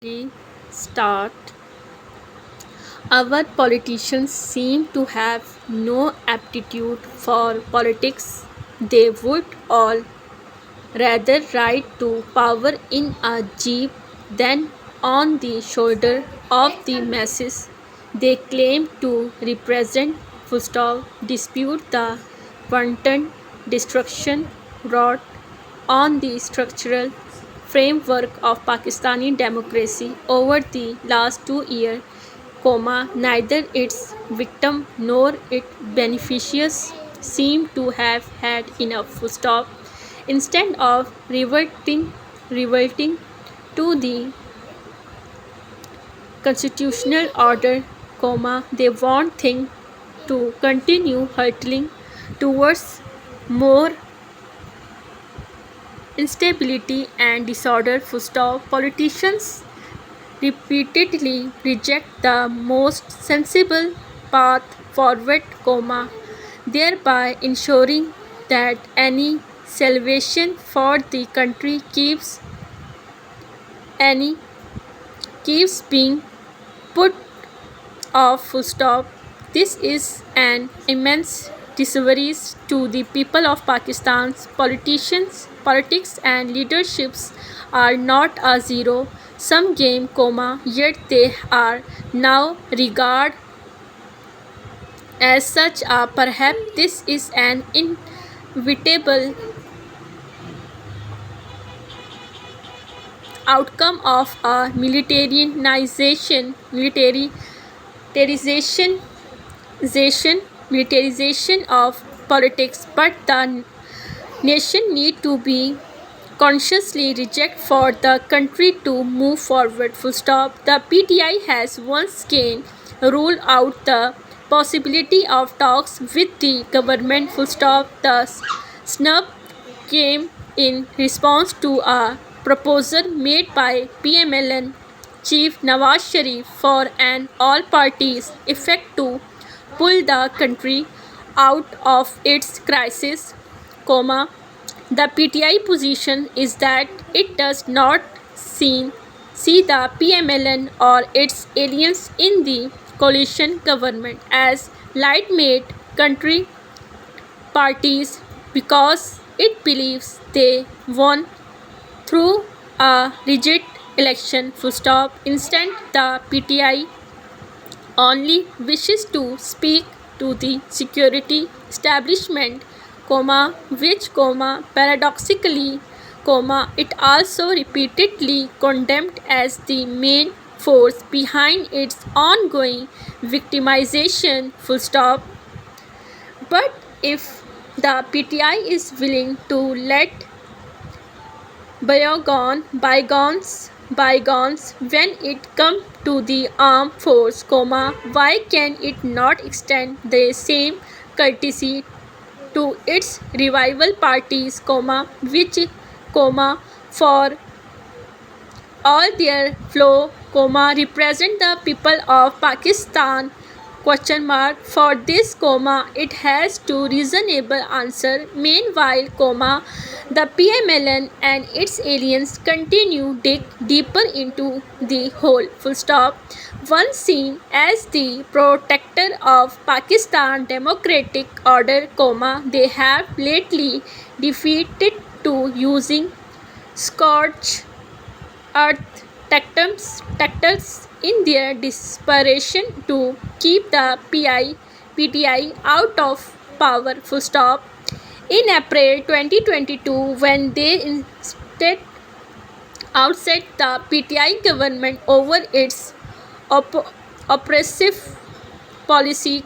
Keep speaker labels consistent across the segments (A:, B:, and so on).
A: We start. Our politicians seem to have no aptitude for politics. They would all rather ride to power in a jeep than on the shoulder of the masses they claim to represent. Full stop. Dispute the wanton destruction wrought on the structural framework of Pakistani democracy over the last 2 years, neither its victim nor its beneficiaries seem to have had enough. Full stop. Instead of reverting to the constitutional order, they want things to continue hurtling towards more instability and disorder. Full stop. Politicians repeatedly reject the most sensible path forward, thereby ensuring that any salvation for the country any keeps being put off. Full stop. This is an immense disservice to the people of Pakistan's politics and leaderships are not a zero-sum game, yet they are now regarded as such. Perhaps this is an inevitable outcome of a militarization of politics, but the nation need to be consciously reject for the country to move forward. Full stop. The PTI has once again ruled out the possibility of talks with the government. Full stop. The snub came in response to a proposal made by PMLN Chief Nawaz Sharif for an all-parties effect to pull the country out of its crisis, the PTI position is that it does not see the PMLN or its allies in the coalition government as legitimate country parties because it believes they won through a rigid election. Full stop. Instead, the PTI only wishes to speak to the security establishment, which, paradoxically, it also repeatedly condemned as the main force behind its ongoing victimization. Full stop. But if the PTI is willing to let bygones when it comes to the armed force, why can it not extend the same courtesy to its revival parties, which, for all their flaw, represent the people of Pakistan? For this, it has to reasonable answer. Meanwhile, the PMLN and its aliens continue dig deeper into the hole. Full stop. Once seen as the protector of Pakistan democratic order, they have lately defeated to using scorched earth tactics in their desperation to keep the PTI out of power. Full stop. In April 2022, when they instead outset the PTI government over its oppressive policy,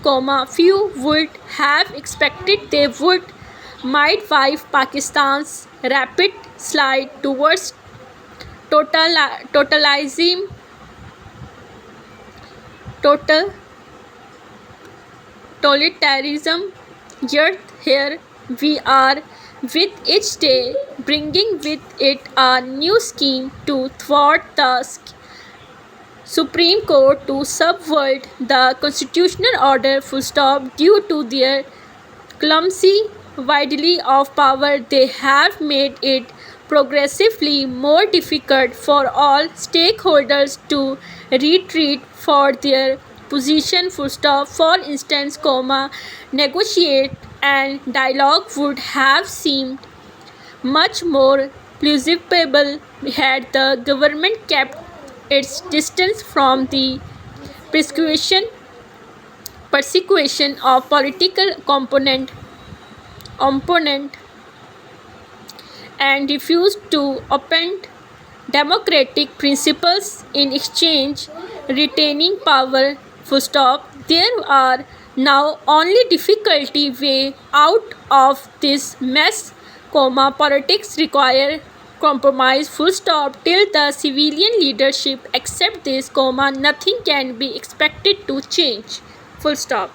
A: few would have expected they might wipe Pakistan's rapid slide towards totalism, total totalitarianism. Yet here we are, with each day bringing with it a new scheme to thwart the Supreme Court to subvert the constitutional order. Full stop. Due to their clumsy widely of power, they have made it progressively more difficult for all stakeholders to retreat for their position. Full stop. For instance, negotiate and dialogue would have seemed much more plausible had the government kept its distance from the persecution of political opponent and refused to upend democratic principles in exchange, retaining power. Full stop. There are now only difficulty way out of this mess, politics require compromise. Full stop. Till the civilian leadership accept this, nothing can be expected to change. Full stop.